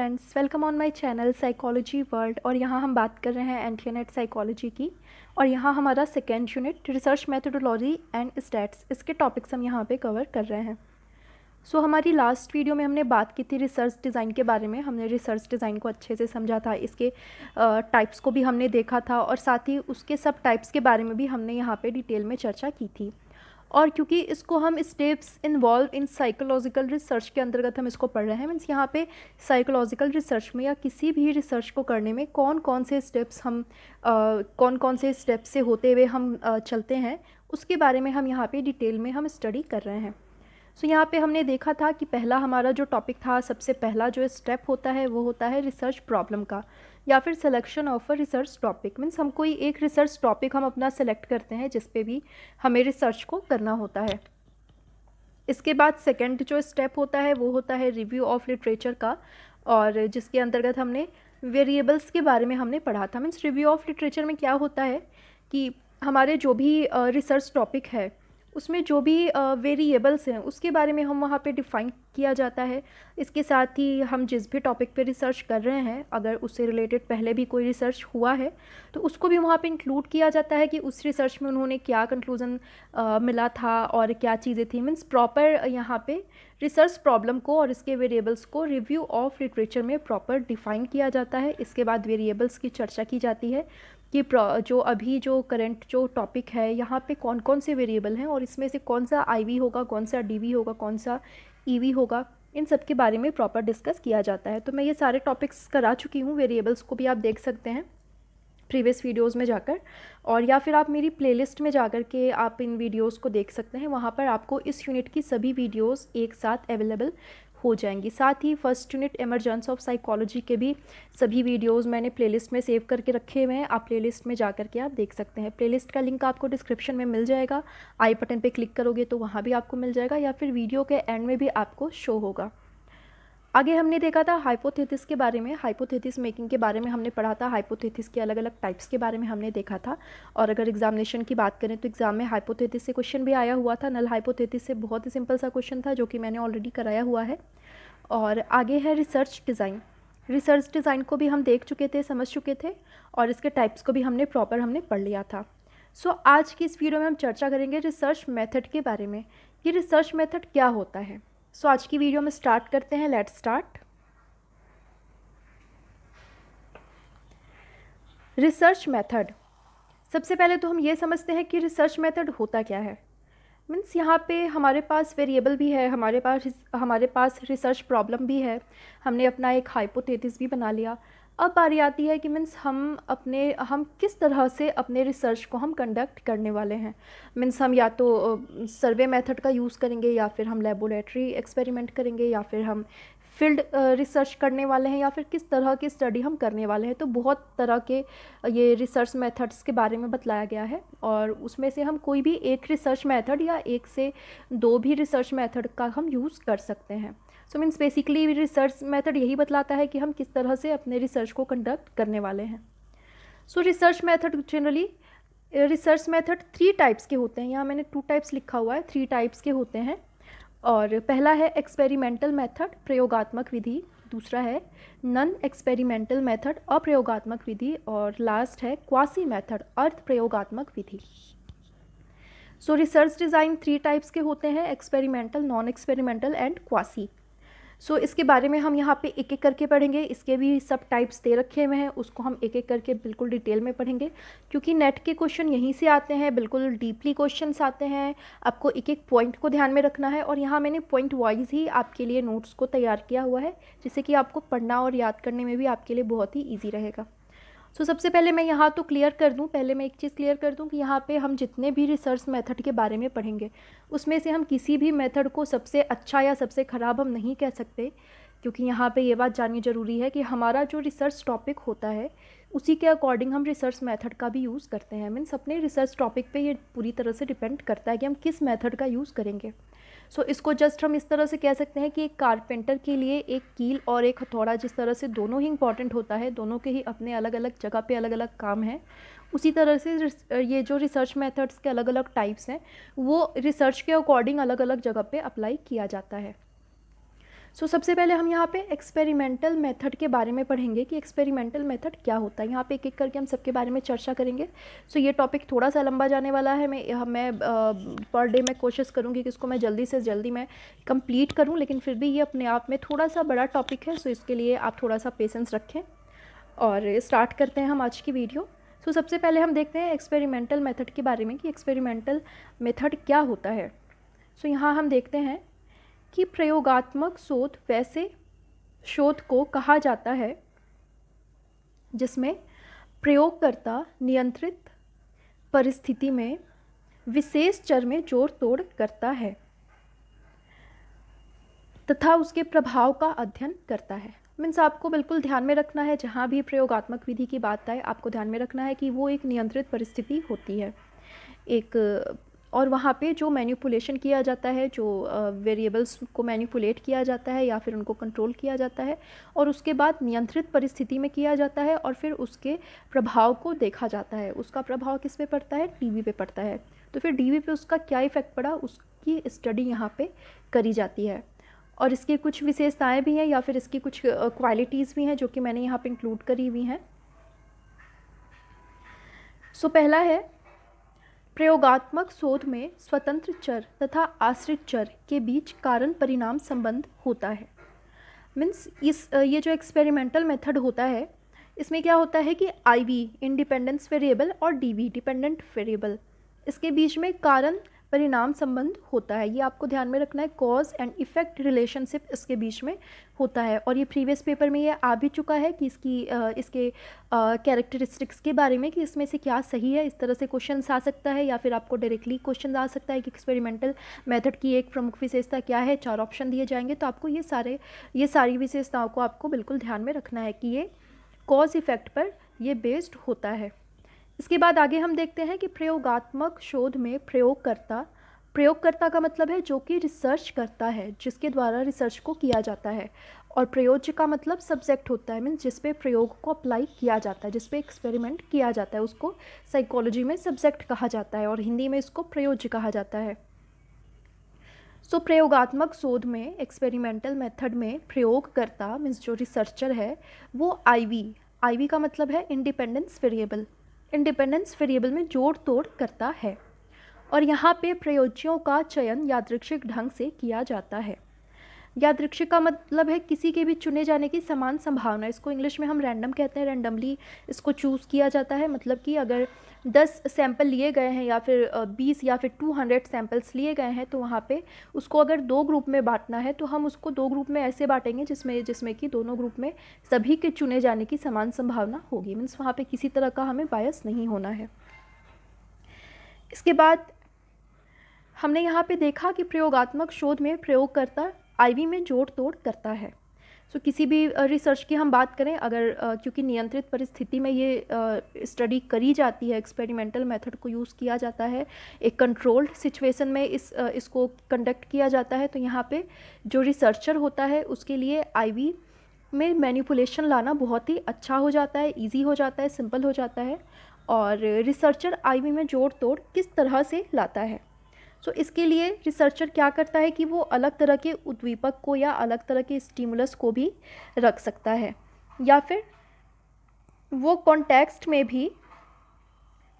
Friends, welcome on my channel psychology world. और यहाँ हम बात कर रहे हैं एंटीनेट साइकोलॉजी की। और यहाँ हमारा second unit research methodology and stats, इसके टॉपिक्स हम यहाँ पे कवर कर रहे हैं। हमारी लास्ट वीडियो में हमने बात की थी रिसर्च डिज़ाइन के बारे में। हमने रिसर्च डिज़ाइन को अच्छे से समझा था, इसके टाइप्स को भी हमने देखा था और साथ ही उसके सब टाइप्स के बारे में भी हमने यहाँ पे डिटेल में चर्चा की थी। और क्योंकि इसको हम steps involve in psychological research के अंतर्गत हम इसको पढ़ रहे हैं, मीन्स यहाँ पे साइकोलॉजिकल रिसर्च में या किसी भी रिसर्च को करने में कौन कौन से स्टेप्स से होते हुए हम चलते हैं, उसके बारे में हम यहाँ पे डिटेल में हम स्टडी कर रहे हैं। यहाँ पे हमने देखा था कि पहला हमारा जो टॉपिक था, सबसे पहला जो स्टेप होता है वो होता है रिसर्च प्रॉब्लम का, या फिर selection of a research topic. Means हम कोई एक रिसर्च टॉपिक हम अपना सेलेक्ट करते हैं जिस पे भी हमें रिसर्च को करना होता है। इसके बाद सेकंड जो स्टेप होता है वो होता है रिव्यू ऑफ लिटरेचर का, और जिसके अंतर्गत हमने वेरिएबल्स के बारे में हमने पढ़ा था। मीन्स रिव्यू ऑफ लिटरेचर में क्या होता है कि हमारे जो भी रिसर्च टॉपिक है उसमें जो भी वेरिएबल्स हैं उसके बारे में हम वहाँ पे डिफ़ाइन किया जाता है। इसके साथ ही हम जिस भी टॉपिक पे रिसर्च कर रहे हैं, अगर उससे रिलेटेड पहले भी कोई रिसर्च हुआ है तो उसको भी वहाँ पे इंक्लूड किया जाता है कि उस रिसर्च में उन्होंने क्या कंक्लूज़न मिला था और क्या चीज़ें थी। मीन्स प्रॉपर यहाँ पे रिसर्च प्रॉब्लम को और इसके वेरिएबल्स को रिव्यू ऑफ लिटरेचर में प्रॉपर डिफ़ाइन किया जाता है। इसके बाद वेरिएबल्स की चर्चा की जाती है कि जो अभी जो करंट जो टॉपिक है यहाँ पे कौन कौन से वेरिएबल हैं और इसमें से कौन सा आईवी होगा, कौन सा डीवी होगा, कौन सा ईवी होगा, इन सब के बारे में प्रॉपर डिस्कस किया जाता है। तो मैं ये सारे टॉपिक्स करा चुकी हूँ, वेरिएबल्स को भी आप देख सकते हैं प्रीवियस वीडियोस में जाकर, और या फिर आप मेरी प्लेलिस्ट में जाकर के आप इन वीडियोस को देख सकते हैं। वहाँ पर आपको इस यूनिट की सभी वीडियोस एक साथ अवेलेबल हो जाएंगी। साथ ही first unit emergence of psychology के भी सभी वीडियोस मैंने प्लेलिस्ट में सेव करके रखे हुए हैं। आप प्लेलिस्ट में जाकर के आप देख सकते हैं। प्लेलिस्ट का लिंक आपको डिस्क्रिप्शन में मिल जाएगा, आई बटन पे क्लिक करोगे तो वहाँ भी आपको मिल जाएगा, या फिर वीडियो के एंड में भी आपको शो होगा। आगे हमने देखा था हाइपोथेसिस के बारे में, हाइपोथेसिस मेकिंग के बारे में हमने पढ़ा था। हाइपोथेसिस के अलग अलग टाइप्स के बारे में हमने देखा था। और अगर एग्जामिनेशन की बात करें तो एग्जाम में हाइपोथेसिस से क्वेश्चन भी आया हुआ था। नल हाइपोथेसिस से बहुत ही सिंपल सा क्वेश्चन था जो कि मैंने ऑलरेडी कराया हुआ है। और आगे है रिसर्च डिज़ाइन। रिसर्च डिज़ाइन को भी हम देख चुके थे, समझ चुके थे, और इसके टाइप्स को भी हमने पढ़ लिया था। आज की इस वीडियो में हम चर्चा करेंगे रिसर्च मेथड के बारे में कि रिसर्च मेथड क्या होता है। आज की वीडियो में स्टार्ट करते हैं। Let's start. रिसर्च मेथड, सबसे पहले तो हम ये समझते हैं कि रिसर्च मेथड होता क्या है। मीन्स यहाँ पे हमारे पास वेरिएबल भी है, हमारे पास रिसर्च प्रॉब्लम भी है, हमने अपना एक हाइपोथेसिस भी बना लिया। अब बारी आती है कि मीन्स हम किस तरह से अपने रिसर्च को हम कंडक्ट करने वाले हैं। मीन्स हम या तो सर्वे मेथड का यूज़ करेंगे, या फिर हम लेबोरेटरी एक्सपेरिमेंट करेंगे, या फिर हम फील्ड रिसर्च करने वाले हैं, या फिर किस तरह की स्टडी हम करने वाले हैं। तो बहुत तरह के ये रिसर्च मेथड्स के बारे में बतलाया गया है, और उसमें से हम कोई भी एक रिसर्च मेथड या एक से दो भी रिसर्च मेथड का हम यूज़ कर सकते हैं। मीन्स बेसिकली रिसर्च मेथड यही बतलाता है कि हम किस तरह से अपने रिसर्च को कंडक्ट करने वाले हैं। Research method generally research method 3 types के होते हैं। यहाँ मैंने 2 टाइप्स लिखा हुआ है, 3 टाइप्स के होते हैं। और पहला है एक्सपेरिमेंटल मेथड, प्रयोगात्मक विधि। दूसरा है नॉन एक्सपेरिमेंटल मेथड, अप्रयोगात्मक विधि। और लास्ट है क्वासी मेथड, अर्ध प्रयोगात्मक विधि। रिसर्च डिज़ाइन 3 टाइप्स के होते हैं, experimental, non experimental and quasi. इसके बारे में हम यहाँ पे एक एक करके पढ़ेंगे। इसके भी सब टाइप्स दे रखे हुए हैं, उसको हम एक एक करके बिल्कुल डिटेल में पढ़ेंगे, क्योंकि नेट के क्वेश्चन यहीं से आते हैं, बिल्कुल डीपली क्वेश्चंस आते हैं। आपको एक एक पॉइंट को ध्यान में रखना है, और यहाँ मैंने पॉइंट वाइज ही आपके लिए नोट्स को तैयार किया हुआ है, जिससे कि आपको पढ़ना और याद करने में भी आपके लिए बहुत ही ईजी रहेगा। सबसे पहले मैं यहाँ तो क्लियर कर दूँ, पहले मैं एक चीज़ क्लियर कर दूँ कि यहाँ पे हम जितने भी रिसर्च मेथड के बारे में पढ़ेंगे उसमें से हम किसी भी मेथड को सबसे अच्छा या सबसे ख़राब हम नहीं कह सकते, क्योंकि यहाँ पे ये बात जाननी ज़रूरी है कि हमारा जो रिसर्च टॉपिक होता है उसी के अकॉर्डिंग हम रिसर्च मेथड का भी यूज़ करते हैं। मीन्स अपने रिसर्च टॉपिक पे ये पूरी तरह से डिपेंड करता है कि हम किस मेथड का यूज़ करेंगे। इसको जस्ट हम इस तरह से कह सकते हैं कि एक कारपेंटर के लिए एक कील और एक हथौड़ा जिस तरह से दोनों ही इंपॉर्टेंट होता है, दोनों के ही अपने अलग अलग जगह पे अलग अलग काम है, उसी तरह से ये जो रिसर्च मेथड्स के अलग अलग टाइप्स हैं वो रिसर्च के अकॉर्डिंग अलग अलग जगह पे अप्लाई किया जाता है। सबसे पहले हम यहाँ पे एक्सपेरिमेंटल मेथड के बारे में पढ़ेंगे कि एक्सपेरिमेंटल मेथड क्या होता है। यहाँ पे एक एक करके हम सबके बारे में चर्चा करेंगे। ये टॉपिक थोड़ा सा लंबा जाने वाला है। मैं पर डे में कोशिश करूँगी कि इसको मैं जल्दी से जल्दी मैं कंप्लीट करूँ, लेकिन फिर भी ये अपने आप में थोड़ा सा बड़ा टॉपिक है। इसके लिए आप थोड़ा सा पेशेंस रखें और स्टार्ट करते हैं हम आज की वीडियो। सबसे पहले हम देखते हैं एक्सपेरिमेंटल मेथड के बारे में कि एक्सपेरिमेंटल मेथड क्या होता है। यहाँ हम देखते हैं कि प्रयोगात्मक शोध वैसे शोध को कहा जाता है जिसमें प्रयोगकर्ता नियंत्रित परिस्थिति में विशेष चर में जोड़ तोड़ करता है तथा उसके प्रभाव का अध्ययन करता है। मीन्स आपको बिल्कुल ध्यान में रखना है, जहाँ भी प्रयोगात्मक विधि की बात आए आपको ध्यान में रखना है कि वो एक नियंत्रित परिस्थिति होती है और वहाँ पे जो मैनिपुलेशन किया जाता है, जो वेरिएबल्स को मैनिपुलेट किया जाता है या फिर उनको कंट्रोल किया जाता है और उसके बाद नियंत्रित परिस्थिति में किया जाता है और फिर उसके प्रभाव को देखा जाता है। उसका प्रभाव किस पे पड़ता है? डीवी पे पड़ता है। तो फिर डीवी पे उसका क्या इफ़ेक्ट पड़ा, उसकी स्टडी यहाँ पे करी जाती है और इसकी कुछ विशेषताएँ भी हैं या फिर इसकी कुछ क्वालिटीज़ भी हैं जो कि मैंने यहाँ पे इंक्लूड करी हुई हैं। पहला है, प्रयोगात्मक शोध में स्वतंत्र चर तथा आश्रित चर के बीच कारण परिणाम संबंध होता है। मीन्स ये जो एक्सपेरिमेंटल मेथड होता है इसमें क्या होता है कि आईवी इंडिपेंडेंस वेरिएबल और डीवी डिपेंडेंट वेरिएबल, इसके बीच में कारण परिणाम संबंध होता है। ये आपको ध्यान में रखना है। कॉज एंड इफ़ेक्ट रिलेशनशिप इसके बीच में होता है और ये प्रीवियस पेपर में ये आ भी चुका है कि इसके कैरेक्टरिस्टिक्स के बारे में कि इसमें से क्या सही है। इस तरह से क्वेश्चन आ सकता है या फिर आपको डायरेक्टली क्वेश्चन आ सकता है कि एक्सपेरिमेंटल मेथड की एक प्रमुख विशेषता क्या है। 4 ऑप्शन दिए जाएंगे तो आपको ये सारी विशेषताओं को आपको बिल्कुल ध्यान में रखना है कि ये कॉज इफ़ेक्ट पर ये बेस्ड होता है। इसके बाद आगे हम देखते हैं कि प्रयोगात्मक शोध में प्रयोगकर्ता का मतलब है जो कि रिसर्च करता है, जिसके द्वारा रिसर्च को किया जाता है, और प्रयोज्य का मतलब सब्जेक्ट होता है, मीन्स जिस पे प्रयोग को अप्लाई किया जाता है, जिस पे एक्सपेरिमेंट किया जाता है, उसको साइकोलॉजी में सब्जेक्ट कहा जाता है और हिंदी में इसको प्रयोज्य कहा जाता है। प्रयोगात्मक शोध में एक्सपेरिमेंटल मेथड में प्रयोगकर्ता मीन्स जो रिसर्चर है वो आईवी का मतलब है इंडिपेंडेंस वेरिएबल में जोड़ तोड़ करता है और यहाँ पे प्रयोज्यों का चयन यादृच्छिक ढंग से किया जाता है। यादृच्छिक का मतलब है किसी के भी चुने जाने की समान संभावना। इसको इंग्लिश में हम रैंडम कहते हैं। रैंडमली इसको चूज़ किया जाता है। मतलब कि अगर 10 सैंपल लिए गए हैं या फिर 20 या फिर 200 सैंपल्स लिए गए हैं तो वहाँ पे उसको अगर 2 ग्रुप में बांटना है तो हम उसको 2 ग्रुप में ऐसे बांटेंगे जिसमें कि दोनों ग्रुप में सभी के चुने जाने की समान संभावना होगी। मीन्स वहाँ पे किसी तरह का हमें बायस नहीं होना है। इसके बाद हमने यहाँ पे देखा कि प्रयोगात्मक शोध में प्रयोगकर्ता आईवी में जोड़ तोड़ करता है। किसी भी रिसर्च की हम बात करें, अगर क्योंकि नियंत्रित परिस्थिति में ये स्टडी करी जाती है, एक्सपेरिमेंटल मेथड को यूज़ किया जाता है, एक कंट्रोल्ड सिचुएशन में इसको कंडक्ट किया जाता है, तो यहाँ पे जो रिसर्चर होता है उसके लिए आईवी में मैनिपुलेशन लाना बहुत ही अच्छा हो जाता है, ईजी हो जाता है, सिंपल हो जाता है। और रिसर्चर आईवी में जोड़ तोड़ किस तरह से लाता है? इसके लिए रिसर्चर क्या करता है कि वो अलग तरह के उद्दीपक को या अलग तरह के स्टिमुलस को भी रख सकता है या फिर वो कॉन्टेक्स्ट में भी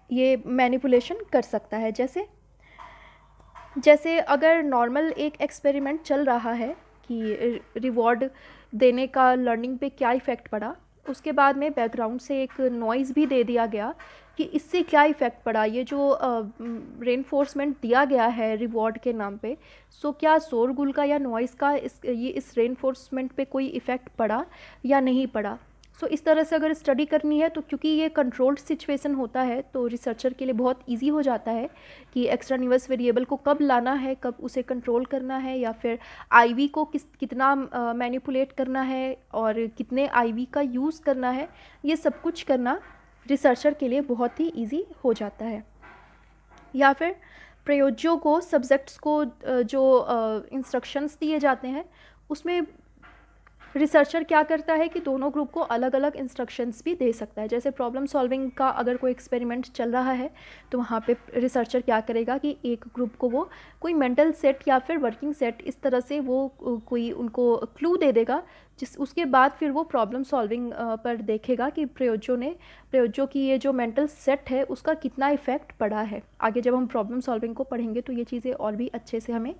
ये मैनिपुलेशन कर सकता है। जैसे अगर नॉर्मल एक एक्सपेरिमेंट चल रहा है कि रिवॉर्ड देने का लर्निंग पे क्या इफ़ेक्ट पड़ा, उसके बाद में बैकग्राउंड से एक नॉइज़ भी दे दिया गया कि इससे क्या इफ़ेक्ट पड़ा, ये जो रेनफोर्समेंट दिया गया है रिवॉर्ड के नाम पे, क्या शोरगुल का या नॉइज़ का इस रेनफोर्समेंट पे कोई इफ़ेक्ट पड़ा या नहीं पड़ा। इस तरह से अगर स्टडी करनी है तो क्योंकि ये कंट्रोल्ड सिचुएशन होता है तो रिसर्चर के लिए बहुत इजी हो जाता है कि एक्स्ट्रानिवस वेरिएबल को कब लाना है, कब उसे कंट्रोल करना है, या फिर आईवी को कितना मैनिपुलेट करना है और कितने आईवी का यूज़ करना है। ये सब कुछ करना रिसर्चर के लिए बहुत ही ईजी हो जाता है। या फिर प्रयोज्यों को सब्जेक्ट्स को जो इंस्ट्रक्शंस दिए जाते हैं उसमें रिसर्चर क्या करता है कि दोनों ग्रुप को अलग अलग इंस्ट्रक्शंस भी दे सकता है। जैसे प्रॉब्लम सॉल्विंग का अगर कोई एक्सपेरिमेंट चल रहा है तो वहाँ पे रिसर्चर क्या करेगा कि एक ग्रुप को वो कोई मेंटल सेट या फिर वर्किंग सेट इस तरह से वो कोई उनको क्लू दे देगा, जिस उसके बाद फिर वो प्रॉब्लम सॉल्विंग पर देखेगा कि प्रयोज्यों की ये जो मेंटल सेट है उसका कितना इफ़ेक्ट पड़ा है। आगे जब हम प्रॉब्लम सॉल्विंग को पढ़ेंगे तो ये चीज़ें और भी अच्छे से हमें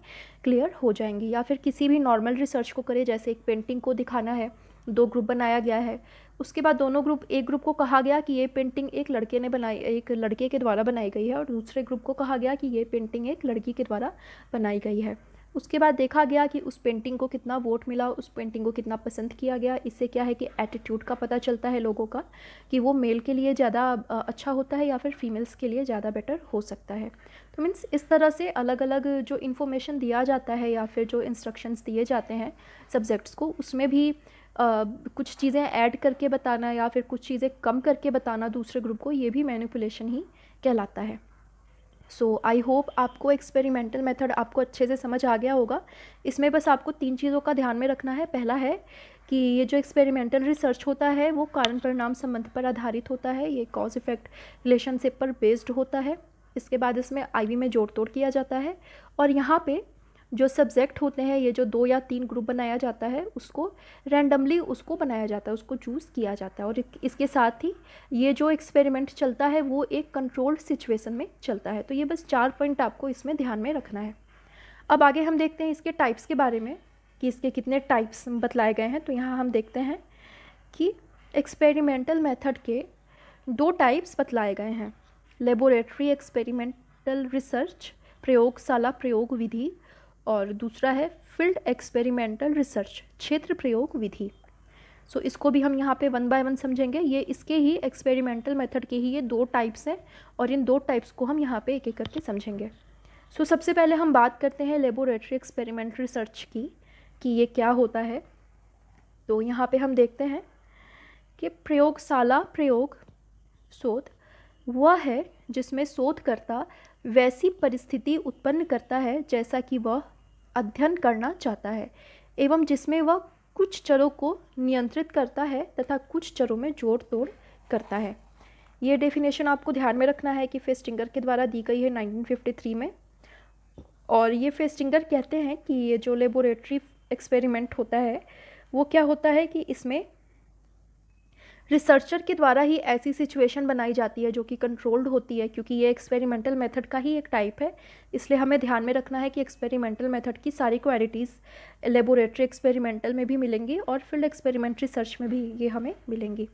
क्लियर हो जाएंगी। या फिर किसी भी नॉर्मल रिसर्च को करें, जैसे एक पेंटिंग को दिखाना है, दो ग्रुप बनाया गया है, उसके बाद दोनों ग्रुप, एक ग्रुप को कहा गया कि ये पेंटिंग एक लड़के के द्वारा बनाई गई है और दूसरे ग्रुप को कहा गया कि ये पेंटिंग एक लड़की के द्वारा बनाई गई है। उसके बाद देखा गया कि उस पेंटिंग को कितना वोट मिला, उस पेंटिंग को कितना पसंद किया गया। इससे क्या है कि एटीट्यूड का पता चलता है लोगों का कि वो मेल के लिए ज़्यादा अच्छा होता है या फिर फीमेल्स के लिए ज़्यादा बेटर हो सकता है। तो मीन्स इस तरह से अलग अलग जो इन्फॉर्मेशन दिया जाता है या फिर जो इंस्ट्रक्शंस दिए जाते हैं सब्जेक्ट्स को, उसमें भी कुछ चीज़ें ऐड करके बताना या फिर कुछ चीज़ें कम करके बताना दूसरे ग्रुप को, ये भी मैनिपुलेशन ही कहलाता है। सो आई होप आपको एक्सपेरिमेंटल मेथड आपको अच्छे से समझ आ गया होगा। इसमें बस आपको 3 चीज़ों का ध्यान में रखना है। पहला है कि ये जो एक्सपेरिमेंटल रिसर्च होता है वो कारण परिणाम संबंध पर आधारित होता है, ये कॉज इफेक्ट रिलेशनशिप पर बेस्ड होता है। इसके बाद इसमें आईवी में जोड़ तोड़ किया जाता है और यहाँ पे जो सब्जेक्ट होते हैं, ये जो 2 या 3 ग्रुप बनाया जाता है उसको रैंडमली उसको बनाया जाता है, उसको चूज़ किया जाता है। और इसके साथ ही ये जो एक्सपेरिमेंट चलता है वो एक कंट्रोल्ड सिचुएशन में चलता है। तो ये बस 4 पॉइंट आपको इसमें ध्यान में रखना है। अब आगे हम देखते हैं इसके टाइप्स के बारे में कि इसके कितने टाइप्स बतलाए गए हैं। तो यहाँ हम देखते हैं कि एक्सपेरिमेंटल मेथड के 2 टाइप्स बतलाए गए हैं, लेबोरेटरी एक्सपेरिमेंटल रिसर्च, प्रयोगशाला प्रयोग विधि, और दूसरा है फील्ड एक्सपेरिमेंटल रिसर्च, क्षेत्र प्रयोग विधि। सो इसको भी हम यहाँ पे 1 बाय 1 समझेंगे। ये इसके ही एक्सपेरिमेंटल मेथड के ही ये 2 टाइप्स हैं और इन 2 टाइप्स को हम यहाँ पे एक एक करके समझेंगे। सो सबसे पहले हम बात करते हैं लेबोरेटरी एक्सपेरिमेंटल रिसर्च की कि ये क्या होता है। तो यहाँ पे हम देखते हैं कि प्रयोगशाला प्रयोग शोध वह है जिसमें शोधकर्ता वैसी परिस्थिति उत्पन्न करता है जैसा कि वह अध्ययन करना चाहता है एवं जिसमें वह कुछ चरों को नियंत्रित करता है तथा कुछ चरों में जोड़ तोड़ करता है। ये डेफिनेशन आपको ध्यान में रखना है कि फेस्टिंगर के द्वारा दी गई है 1953 में। और ये फेस्टिंगर कहते हैं कि ये जो लेबोरेटरी एक्सपेरिमेंट होता है वो क्या होता है कि इसमें रिसर्चर के द्वारा ही ऐसी सिचुएशन बनाई जाती है जो कि कंट्रोल्ड होती है, क्योंकि ये एक्सपेरिमेंटल मेथड का ही एक टाइप है। इसलिए हमें ध्यान में रखना है कि एक्सपेरिमेंटल मेथड की सारी क्वालिटीज़ लेबोरेटरी एक्सपेरिमेंटल में भी मिलेंगी और फील्ड एक्सपेरिमेंट रिसर्च में भी ये हमें मिलेंगी।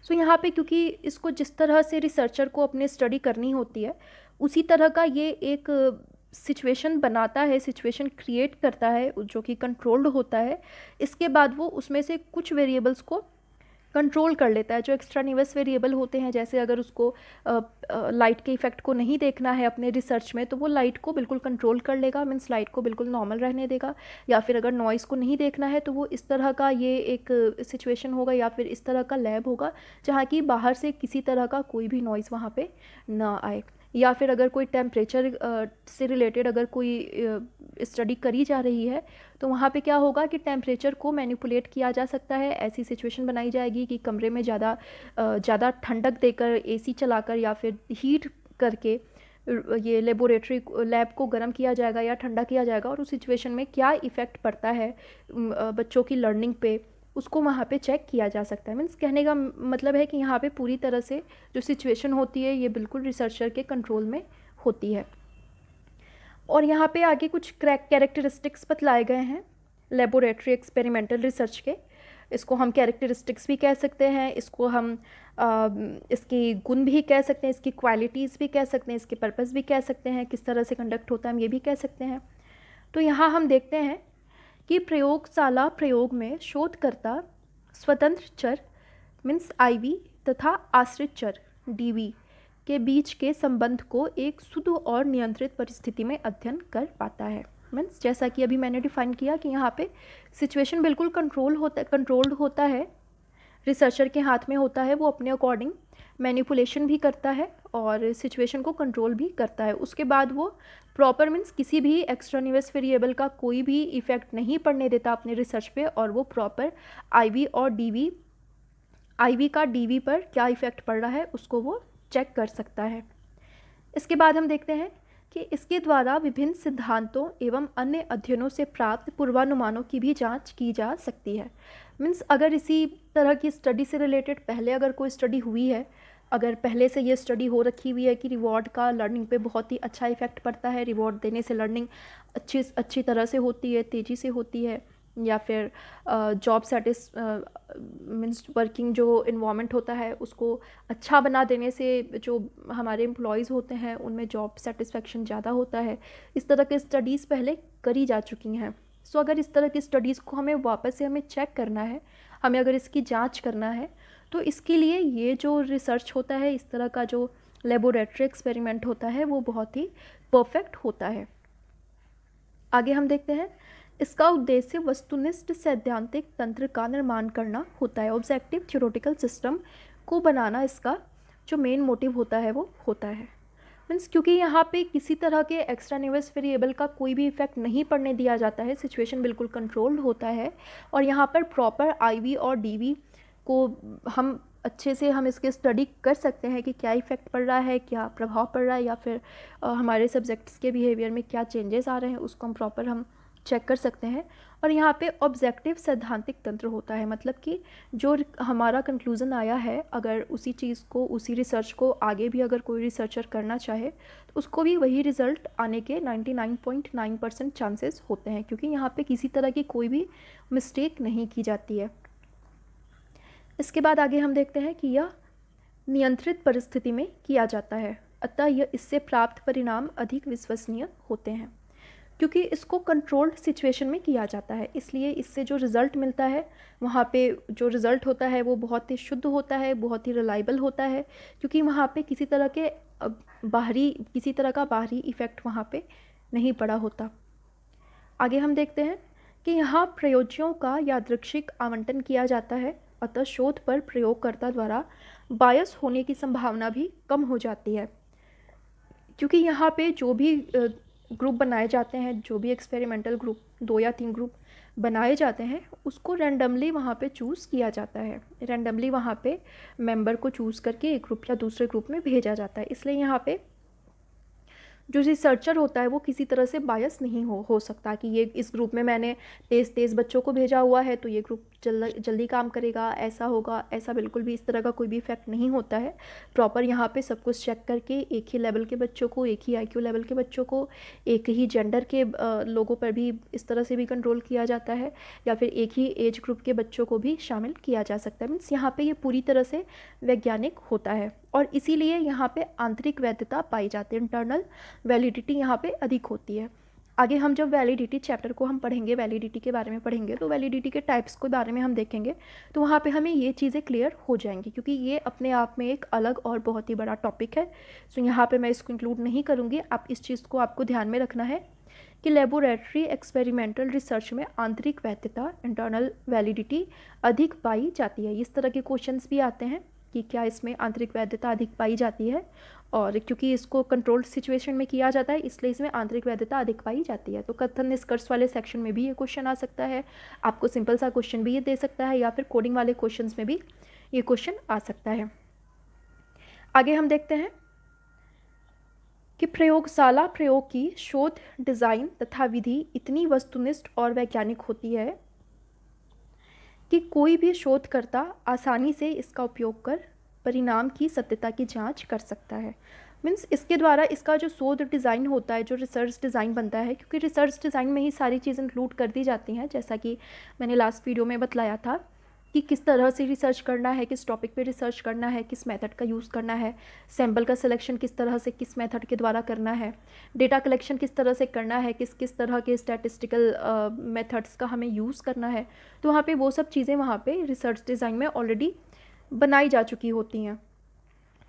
सो यहाँ पे क्योंकि इसको जिस तरह से रिसर्चर को अपनी स्टडी करनी होती है उसी तरह का ये एक सिचुएशन बनाता है, सिचुएशन क्रिएट करता है जो कि कंट्रोल्ड होता है। इसके बाद वो उसमें से कुछ वेरिएबल्स को कंट्रोल कर लेता है, जो एक्स्ट्रानिवस वेरिएबल होते हैं। जैसे अगर उसको लाइट के इफेक्ट को नहीं देखना है अपने रिसर्च में तो वो लाइट को बिल्कुल कंट्रोल कर लेगा, मीन्स लाइट को बिल्कुल नॉर्मल रहने देगा। या फिर अगर नॉइज़ को नहीं देखना है तो वो इस तरह का ये एक सिचुएशन होगा या फिर इस तरह का लैब होगा जहाँ की बाहर से किसी तरह का कोई भी नॉइज़ वहाँ पे ना आए। या फिर अगर कोई टेम्परेचर से रिलेटेड अगर कोई स्टडी करी जा रही है तो वहाँ पे क्या होगा कि टेम्परेचर को मैनिपुलेट किया जा सकता है। ऐसी सिचुएशन बनाई जाएगी कि कमरे में ज़्यादा ठंडक देकर, एसी चलाकर या फिर हीट करके ये लेबोरेटरी लैब को गर्म किया जाएगा या ठंडा किया जाएगा और उस सिचुएशन में क्या इफ़ेक्ट पड़ता है बच्चों की लर्निंग पे, उसको वहाँ पे चेक किया जा सकता है। मीन्स कहने का मतलब है कि यहाँ पे पूरी तरह से जो सिचुएशन होती है ये बिल्कुल रिसर्चर के कंट्रोल में होती है। और यहाँ पे आगे कुछ कैरेक्टरिस्टिक्स बतलाए गए हैं लेबोरेटरी एक्सपेरिमेंटल रिसर्च के। इसको हम कैरेक्टरिस्टिक्स भी कह सकते हैं, इसको हम इसकी गुण भी कह सकते हैं, इसकी क्वालिटीज़ भी कह सकते हैं, इसके पर्पस भी कह सकते हैं, किस तरह से कंडक्ट होता है हम ये भी कह सकते हैं। तो यहाँ हम देखते हैं कि प्रयोगशाला प्रयोग में शोधकर्ता स्वतंत्र चर मीन्स आईवी तथा आश्रित चर डीवी के बीच के संबंध को एक शुद्ध और नियंत्रित परिस्थिति में अध्ययन कर पाता है। मीन्स जैसा कि अभी मैंने डिफाइन किया कि यहाँ पे सिचुएशन बिल्कुल कंट्रोल्ड होता है, रिसर्चर के हाथ में होता है, वो अपने अकॉर्डिंग मैनिपुलेशन भी करता है और सिचुएशन को कंट्रोल भी करता है। उसके बाद वो प्रॉपर मीन्स किसी भी एक्सट्रानिवस वेरिएबल का कोई भी इफ़ेक्ट नहीं पड़ने देता अपने रिसर्च पे, और वो प्रॉपर आईवी और डीवी, आईवी का डीवी पर क्या इफ़ेक्ट पड़ रहा है उसको वो चेक कर सकता है। इसके बाद हम देखते हैं कि इसके द्वारा विभिन्न सिद्धांतों एवं अन्य अध्ययनों से प्राप्त पूर्वानुमानों की भी जांच की जा सकती है। मीन्स अगर इसी तरह की स्टडी से रिलेटेड पहले अगर कोई स्टडी हुई है, अगर पहले से ये स्टडी हो रखी हुई है कि रिवॉर्ड का लर्निंग पे बहुत ही अच्छा इफेक्ट पड़ता है, रिवॉर्ड देने से लर्निंग अच्छी तरह से होती है, तेज़ी से होती है, या फिर जॉब मीन्स वर्किंग जो इन्वायरमेंट होता है उसको अच्छा बना देने से जो हमारे एम्प्लॉयज़ होते हैं उनमें जॉब सेटिस्फेक्शन ज़्यादा होता है। इस तरह के स्टडीज़ पहले करी जा चुकी हैं। सो अगर इस तरह की स्टडीज़ को हमें वापस से हमें चेक करना है, हमें अगर इसकी जांच करना है, तो इसके लिए ये जो रिसर्च होता है, इस तरह का जो लेबोरेटरी एक्सपेरिमेंट होता है, वो बहुत ही परफेक्ट होता है। आगे हम देखते हैं, इसका उद्देश्य वस्तुनिष्ठ सैद्धांतिक तंत्र का निर्माण करना होता है। ऑब्जेक्टिव थ्योरेटिकल सिस्टम को बनाना इसका जो मेन मोटिव होता है वो होता है। मीन्स क्योंकि यहाँ पे किसी तरह के एक्स्ट्रानिवस वेरिएबल का कोई भी इफेक्ट नहीं पड़ने दिया जाता है, सिचुएशन बिल्कुल कंट्रोल्ड होता है, और यहाँ पर प्रॉपर आईवी और डीवी को हम अच्छे से हम इसके स्टडी कर सकते हैं कि क्या इफ़ेक्ट पड़ रहा है, क्या प्रभाव पड़ रहा है, या फिर हमारे सब्जेक्ट्स के बिहेवियर में क्या चेंजेस आ रहे हैं, उसको हम प्रॉपर हम चेक कर सकते हैं। और यहाँ पे ऑब्जेक्टिव सैद्धांतिक तंत्र होता है, मतलब कि जो हमारा कंक्लूज़न आया है, अगर उसी चीज़ को, उसी रिसर्च को आगे भी अगर कोई रिसर्चर करना चाहे तो उसको भी वही रिज़ल्ट आने के 99.9% चांसेस होते हैं, क्योंकि यहाँ पे किसी तरह की कोई भी मिस्टेक नहीं की जाती है। इसके बाद आगे हम देखते हैं कि यह नियंत्रित परिस्थिति में किया जाता है, अतः यह इससे प्राप्त परिणाम अधिक विश्वसनीय होते हैं। क्योंकि इसको कंट्रोल्ड सिचुएशन में किया जाता है, इसलिए इससे जो रिज़ल्ट मिलता है, वहाँ पे जो रिज़ल्ट होता है वो बहुत ही शुद्ध होता है, बहुत ही रिलायबल होता है, क्योंकि वहाँ पे किसी तरह का बाहरी इफ़ेक्ट वहाँ पे नहीं पड़ा होता। आगे हम देखते हैं कि यहाँ प्रयोज्यों का यादृच्छिक आवंटन किया जाता है, अतः शोध पर प्रयोगकर्ता द्वारा बायस होने की संभावना भी कम हो जाती है। क्योंकि यहाँ पे जो भी ग्रुप बनाए जाते हैं, जो भी एक्सपेरिमेंटल ग्रुप 2 या 3 ग्रुप बनाए जाते हैं, उसको रैंडमली वहाँ पे चूज़ किया जाता है। रैंडमली वहाँ पे मेंबर को चूज़ करके एक ग्रुप या दूसरे ग्रुप में भेजा जाता है। इसलिए यहाँ पे जो रिसर्चर होता है वो किसी तरह से बायस नहीं हो सकता कि ये इस ग्रुप में मैंने तेज़ बच्चों को भेजा हुआ है तो ये ग्रुप जल्दी काम करेगा, ऐसा होगा, ऐसा बिल्कुल भी इस तरह का कोई भी इफेक्ट नहीं होता है। प्रॉपर यहाँ पे सब कुछ चेक करके एक ही लेवल के बच्चों को, एक ही आईक्यू लेवल के बच्चों को, एक ही जेंडर के लोगों पर भी इस तरह से भी कंट्रोल किया जाता है, या फिर एक ही एज ग्रुप के बच्चों को भी शामिल किया जा सकता है। मीन्स यहाँ पे ये पूरी तरह से वैज्ञानिक होता है, और इसीलिए यहाँ पे आंतरिक वैधता पाई जाती है, इंटरनल वैलिडिटी यहाँ पे अधिक होती है। आगे हम जब वैलिडिटी चैप्टर को हम पढ़ेंगे, वैलिडिटी के बारे में पढ़ेंगे, तो वैलिडिटी के टाइप्स के बारे में हम देखेंगे, तो वहाँ पे हमें ये चीज़ें क्लियर हो जाएंगी, क्योंकि ये अपने आप में एक अलग और बहुत ही बड़ा टॉपिक है। सो यहाँ पे मैं इसको इंक्लूड नहीं करूँगी। आप इस चीज़ को आपको ध्यान में रखना है कि लेबोरेटरी एक्सपेरिमेंटल रिसर्च में आंतरिक वैधता, इंटरनल वैलिडिटी अधिक पाई जाती है। इस तरह के क्वेश्चंस भी आते हैं कि क्या इसमें आंतरिक वैधता अधिक पाई जाती है, और क्योंकि इसको कंट्रोल्ड सिचुएशन में किया जाता है इसलिए इसमें आंतरिक वैधता अधिक पाई जाती है। तो कथन निष्कर्ष वाले सेक्शन में भी ये क्वेश्चन आ सकता है, आपको सिंपल सा क्वेश्चन भी ये दे सकता है, या फिर कोडिंग वाले क्वेश्चंस में भी ये क्वेश्चन आ सकता है। आगे हम देखते हैं कि प्रयोगशाला प्रयोग की शोध, डिज़ाइन तथा विधि इतनी वस्तुनिष्ठ और वैज्ञानिक होती है कि कोई भी शोधकर्ता आसानी से इसका उपयोग कर परिणाम की सत्यता की जांच कर सकता है। मीन्स इसके द्वारा इसका जो शोध डिज़ाइन होता है, जो रिसर्च डिज़ाइन बनता है, क्योंकि रिसर्च डिज़ाइन में ही सारी चीज़ें इंक्लूड कर दी जाती हैं, जैसा कि मैंने लास्ट वीडियो में बतलाया था कि किस तरह से रिसर्च करना है, किस टॉपिक पे रिसर्च करना है, किस मेथड का यूज़ करना है, सैम्पल का सिलेक्शन किस तरह से, किस मेथड के द्वारा करना है, डेटा कलेक्शन किस तरह से करना है, किस तरह के स्टैटिस्टिकल मेथड्स का हमें यूज़ करना है। तो वहाँ पे वो सब चीज़ें वहाँ पे रिसर्च डिज़ाइन में ऑलरेडी बनाई जा चुकी होती हैं।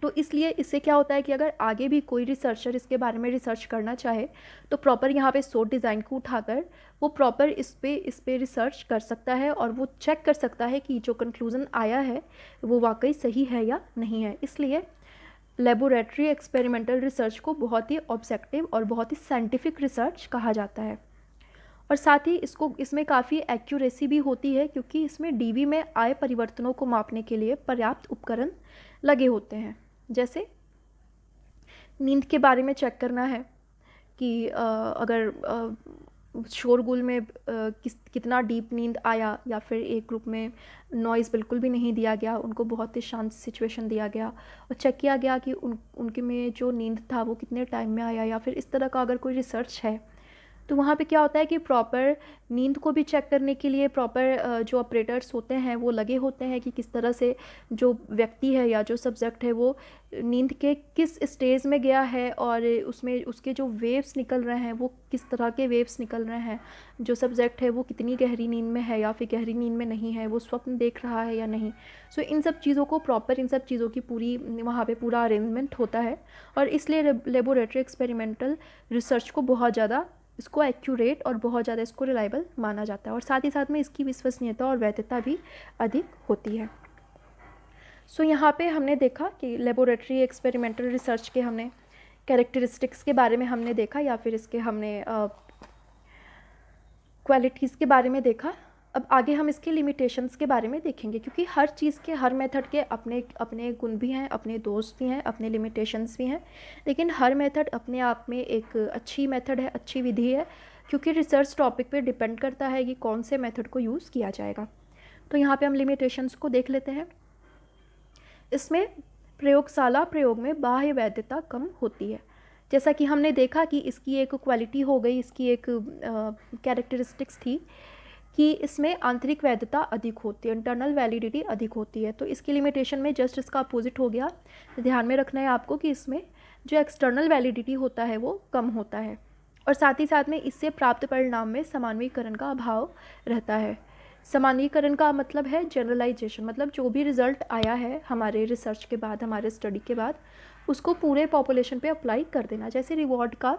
तो इसलिए इससे क्या होता है कि अगर आगे भी कोई रिसर्चर इसके बारे में रिसर्च करना चाहे तो प्रॉपर यहाँ पे सोर्स डिज़ाइन को उठाकर वो प्रॉपर इस पे रिसर्च कर सकता है और वो चेक कर सकता है कि जो कंक्लूज़न आया है वो वाकई सही है या नहीं है। इसलिए लेबोरेटरी एक्सपेरिमेंटल रिसर्च को बहुत ही ऑब्जेक्टिव और बहुत ही साइंटिफिक रिसर्च कहा जाता है। और साथ ही इसमें काफ़ी एक्यूरेसी भी होती है क्योंकि इसमें डीवी में आए परिवर्तनों को मापने के लिए पर्याप्त उपकरण लगे होते हैं। जैसे नींद के बारे में चेक करना है कि अगर शोरगुल में कितना डीप नींद आया, या फिर एक ग्रुप में नॉइज़ बिल्कुल भी नहीं दिया गया, उनको बहुत ही शांत सिचुएशन दिया गया और चेक किया गया कि उनके में जो नींद था वो कितने टाइम में आया, या फिर इस तरह का अगर कोई रिसर्च है तो वहाँ पे क्या होता है कि प्रॉपर नींद को भी चेक करने के लिए प्रॉपर जो ऑपरेटर्स होते हैं वो लगे होते हैं कि किस तरह से जो व्यक्ति है या जो सब्जेक्ट है वो नींद के किस स्टेज में गया है और उसमें उसके जो वेव्स निकल रहे हैं वो किस तरह के वेव्स निकल रहे हैं, जो सब्जेक्ट है वो कितनी गहरी नींद में है या फिर गहरी नींद में नहीं है, वो स्वप्न देख रहा है या नहीं। सो इन सब चीज़ों को प्रॉपर, इन सब चीज़ों की पूरी वहाँ पे पूरा अरेंजमेंट होता है और इसलिए लेबोरेटरी एक्सपेरिमेंटल रिसर्च को बहुत ज़्यादा इसको एक्यूरेट और बहुत ज़्यादा इसको रिलायबल माना जाता है और साथ ही साथ में इसकी विश्वसनीयता और वैधता भी अधिक होती है। सो यहाँ पे हमने देखा कि लेबोरेटरी एक्सपेरिमेंटल रिसर्च के हमने कैरेक्टरिस्टिक्स के बारे में हमने देखा, या फिर इसके हमने क्वालिटीज़ के बारे में देखा। अब आगे हम इसके लिमिटेशंस के बारे में देखेंगे, क्योंकि हर चीज़ के, हर मेथड के अपने अपने गुण भी हैं, अपने दोष भी हैं, अपने लिमिटेशंस भी हैं, लेकिन हर मेथड अपने आप में एक अच्छी मेथड है, अच्छी विधि है, क्योंकि रिसर्च टॉपिक पे डिपेंड करता है कि कौन से मेथड को यूज़ किया जाएगा। तो यहाँ पे हम लिमिटेशंस को देख लेते हैं। इसमें प्रयोगशाला प्रयोग में बाह्य वैधता कम होती है। जैसा कि हमने देखा कि इसकी एक क्वालिटी हो गई, इसकी एक कैरेक्टरिस्टिक्स थी कि इसमें आंतरिक वैधता अधिक होती है, इंटरनल वैलिडिटी अधिक होती है। तो इसकी लिमिटेशन में जस्ट इसका अपोजिट हो गया। ध्यान में रखना है आपको कि इसमें जो एक्सटर्नल वैलिडिटी होता है वो कम होता है और साथ ही साथ में इससे प्राप्त परिणाम में सामान्यीकरण का अभाव रहता है। सामान्यीकरण का मतलब है जनरलाइजेशन, मतलब जो भी रिज़ल्ट आया है हमारे रिसर्च के बाद, हमारे स्टडी के बाद, उसको पूरे पॉपुलेशन पे अप्लाई कर देना। जैसे रिवॉर्ड का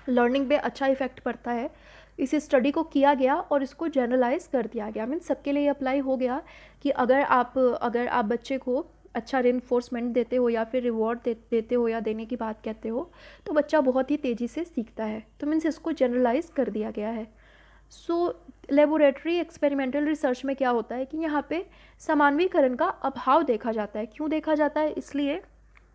लर्निंग पे अच्छा इफेक्ट पड़ता है, इस स्टडी को किया गया और इसको जनरलाइज कर दिया गया, मीन्स सबके लिए अप्लाई हो गया कि अगर आप बच्चे को अच्छा रेनफोर्समेंट देते हो या फिर रिवॉर्ड देते हो या देने की बात कहते हो तो बच्चा बहुत ही तेज़ी से सीखता है। तो मीन्स इसको जनरलाइज कर दिया गया है। सो लेबोरेटरी एक्सपेरिमेंटल रिसर्च में क्या होता है कि यहाँ पे सामान्यीकरण का अभाव देखा जाता है। क्यों देखा जाता है? इसलिए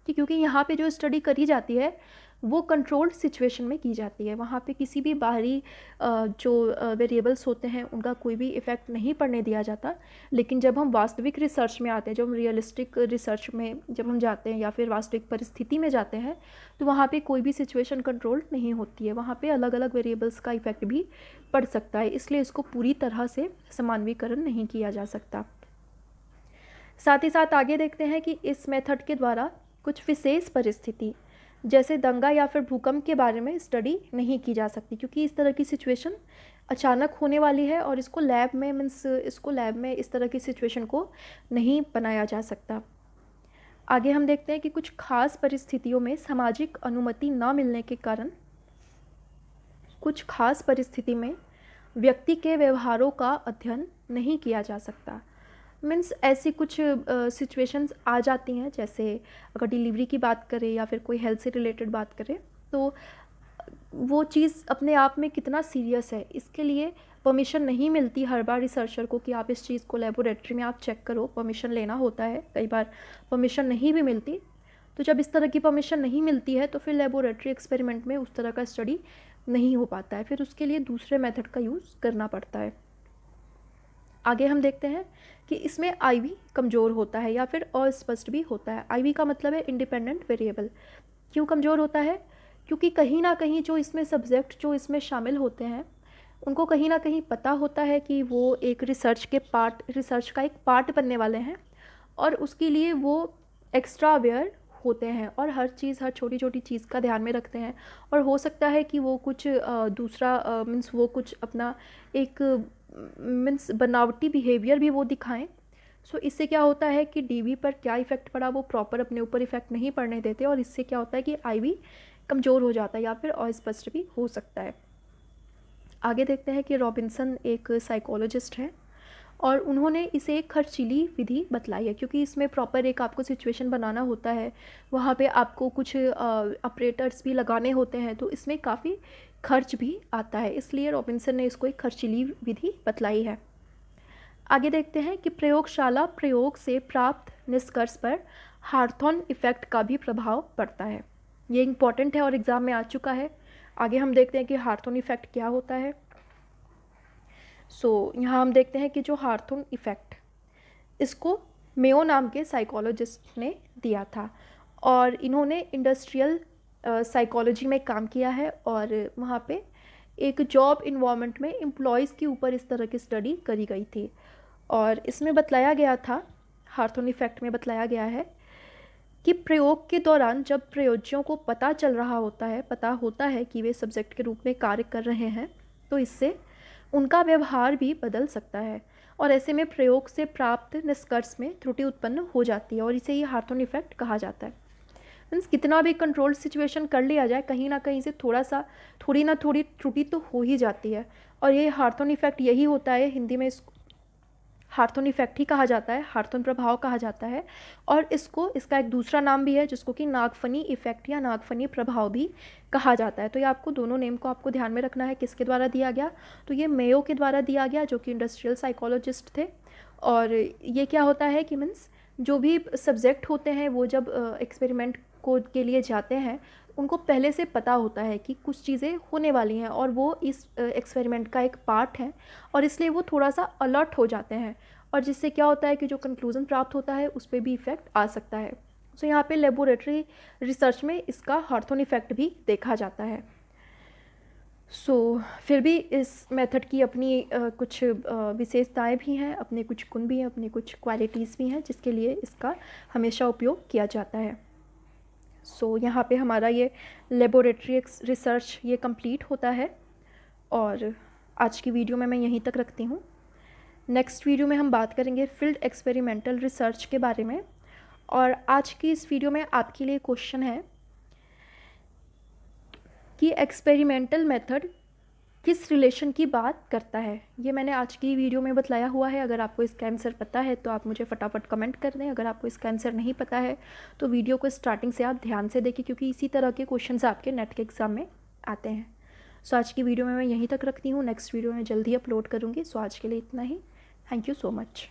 कि क्योंकि यहाँ पे जो स्टडी करी जाती है वो कंट्रोल्ड सिचुएशन में की जाती है। वहाँ पे किसी भी बाहरी जो वेरिएबल्स होते हैं उनका कोई भी इफ़ेक्ट नहीं पड़ने दिया जाता। लेकिन जब हम वास्तविक रिसर्च में आते हैं, जब हम रियलिस्टिक रिसर्च में जब हम जाते हैं या फिर वास्तविक परिस्थिति में जाते हैं, तो वहाँ पे कोई भी सिचुएशन कंट्रोल्ड नहीं होती है। वहाँ पे अलग अलग वेरिएबल्स का इफ़ेक्ट भी पड़ सकता है, इसलिए इसको पूरी तरह से सामान्यीकरण नहीं किया जा सकता। साथ ही साथ आगे देखते हैं कि इस मेथड के द्वारा कुछ विशेष परिस्थिति जैसे दंगा या फिर भूकंप के बारे में स्टडी नहीं की जा सकती, क्योंकि इस तरह की सिचुएशन अचानक होने वाली है और इसको लैब में इस तरह की सिचुएशन को नहीं बनाया जा सकता। आगे हम देखते हैं कि कुछ खास परिस्थितियों में सामाजिक अनुमति न मिलने के कारण कुछ खास परिस्थिति में व्यक्ति के व्यवहारों का अध्ययन नहीं किया जा सकता। मीन्स ऐसी कुछ सिचुएशंस आ जाती हैं, जैसे अगर डिलीवरी की बात करें या फिर कोई हेल्थ से रिलेटेड बात करें, तो वो चीज़ अपने आप में कितना सीरियस है, इसके लिए परमिशन नहीं मिलती हर बार रिसर्चर को कि आप इस चीज़ को लेबोरेटरी में आप चेक करो। परमिशन लेना होता है, कई बार परमिशन नहीं भी मिलती। तो जब इस तरह की परमिशन नहीं मिलती है तो फिर लेबोरेटरी एक्सपेरिमेंट में उस तरह का स्टडी नहीं हो पाता है, फिर उसके लिए दूसरे मेथड का यूज़ करना पड़ता है। आगे हम देखते हैं कि इसमें आईवी कमज़ोर होता है या फिर अस्पष्ट भी होता है। आईवी का मतलब है इंडिपेंडेंट वेरिएबल। क्यों कमज़ोर होता है? क्योंकि कहीं ना कहीं जो इसमें सब्जेक्ट जो इसमें शामिल होते हैं उनको कहीं ना कहीं पता होता है कि वो एक रिसर्च का एक पार्ट बनने वाले हैं और उसके लिए वो एक्स्ट्रा अवेयर होते हैं और हर छोटी छोटी चीज़ का ध्यान में रखते हैं। और हो सकता है कि वो कुछ दूसरा मीन्स वो कुछ अपना एक मीन्स बनावटी बिहेवियर भी वो दिखाएं सो इससे क्या होता है कि डीबी पर क्या इफ़ेक्ट पड़ा वो प्रॉपर अपने ऊपर इफ़ेक्ट नहीं पड़ने देते, और इससे क्या होता है कि आईवी कमज़ोर हो जाता है या फिर अस्पष्ट भी हो सकता है। आगे देखते हैं कि रॉबिन्सन एक साइकोलॉजिस्ट है और उन्होंने इसे एक खर्चीली विधि बतलाई है, क्योंकि इसमें प्रॉपर एक आपको सिचुएशन बनाना होता है, वहाँ पे आपको कुछ ऑपरेटर्स भी लगाने होते हैं, तो इसमें काफ़ी खर्च भी आता है, इसलिए रॉबिन्सन ने इसको एक खर्चीली विधि बतलाई है। आगे देखते हैं कि प्रयोगशाला प्रयोग से प्राप्त निष्कर्ष पर हार्थॉन इफ़ेक्ट का भी प्रभाव पड़ता है। ये इम्पॉर्टेंट है और एग्ज़ाम में आ चुका है। आगे हम देखते हैं कि हार्थॉन इफ़ेक्ट क्या होता है। यहाँ हम देखते हैं कि जो हार्थॉन इफ़ेक्ट, इसको मेयो नाम के साइकोलॉजिस्ट ने दिया था और इन्होंने इंडस्ट्रियल साइकोलॉजी में काम किया है, और वहाँ पे एक जॉब इन्वायरमेंट में एम्प्लॉयज़ के ऊपर इस तरह की स्टडी करी गई थी, और इसमें बतलाया गया था, हार्थॉन इफ़ेक्ट में बतलाया गया है कि प्रयोग के दौरान जब प्रयोज्यों को पता होता है कि वे सब्जेक्ट के रूप में कार्य कर रहे हैं, तो इससे उनका व्यवहार भी बदल सकता है, और ऐसे में प्रयोग से प्राप्त निष्कर्ष में त्रुटि उत्पन्न हो जाती है, और इसे ये हार्थॉन इफ़ेक्ट कहा जाता है। मीन्स कितना भी कंट्रोल्ड सिचुएशन कर लिया जाए, कहीं ना कहीं से थोड़ी ना थोड़ी त्रुटि तो हो ही जाती है, और ये हार्थॉन इफ़ेक्ट यही होता है। हिंदी में इसको हार्थॉन इफ़ेक्ट ही कहा जाता है, हार्थॉन प्रभाव कहा जाता है, और इसका एक दूसरा नाम भी है जिसको कि नागफनी इफ़ेक्ट या नागफनी प्रभाव भी कहा जाता है। तो ये आपको दोनों नेम को आपको ध्यान में रखना है, किसके द्वारा दिया गया, तो ये मेयो के द्वारा दिया गया, जो कि इंडस्ट्रियल साइकोलॉजिस्ट थे। और ये क्या होता है कि मीन्स जो भी सब्जेक्ट होते हैं वो जब एक्सपेरिमेंट के लिए जाते हैं, उनको पहले से पता होता है कि कुछ चीज़ें होने वाली हैं और वो इस एक्सपेरिमेंट का एक पार्ट है, और इसलिए वो थोड़ा सा अलर्ट हो जाते हैं, और जिससे क्या होता है कि जो कंक्लूज़न प्राप्त होता है उस पर भी इफ़ेक्ट आ सकता है। यहाँ पे लेबोरेटरी रिसर्च में इसका हार्थॉन इफ़ेक्ट भी देखा जाता है। फिर भी इस मेथड की अपनी कुछ विशेषताएं भी हैं, अपने कुछ गुण भी हैं, अपने कुछ क्वालिटीज़ भी हैं, जिसके लिए इसका हमेशा उपयोग किया जाता है। यहाँ पे हमारा ये लेबोरेटरी रिसर्च ये कंप्लीट होता है, और आज की वीडियो में मैं यहीं तक रखती हूँ। नेक्स्ट वीडियो में हम बात करेंगे फील्ड एक्सपेरिमेंटल रिसर्च के बारे में, और आज की इस वीडियो में आपके लिए क्वेश्चन है कि एक्सपेरिमेंटल मेथड किस रिलेशन की बात करता है। ये मैंने आज की वीडियो में बतलाया हुआ है। अगर आपको इसका आंसर पता है तो आप मुझे फटाफट कमेंट कर दें। अगर आपको इसका आंसर नहीं पता है तो वीडियो को स्टार्टिंग से आप ध्यान से देखें, क्योंकि इसी तरह के क्वेश्चंस आपके नेट के एग्ज़ाम में आते हैं। आज की वीडियो में मैं यहीं तक रखती हूँ। नेक्स्ट वीडियो में जल्दी अपलोड करूँगी। आज के लिए इतना ही। Thank you so much.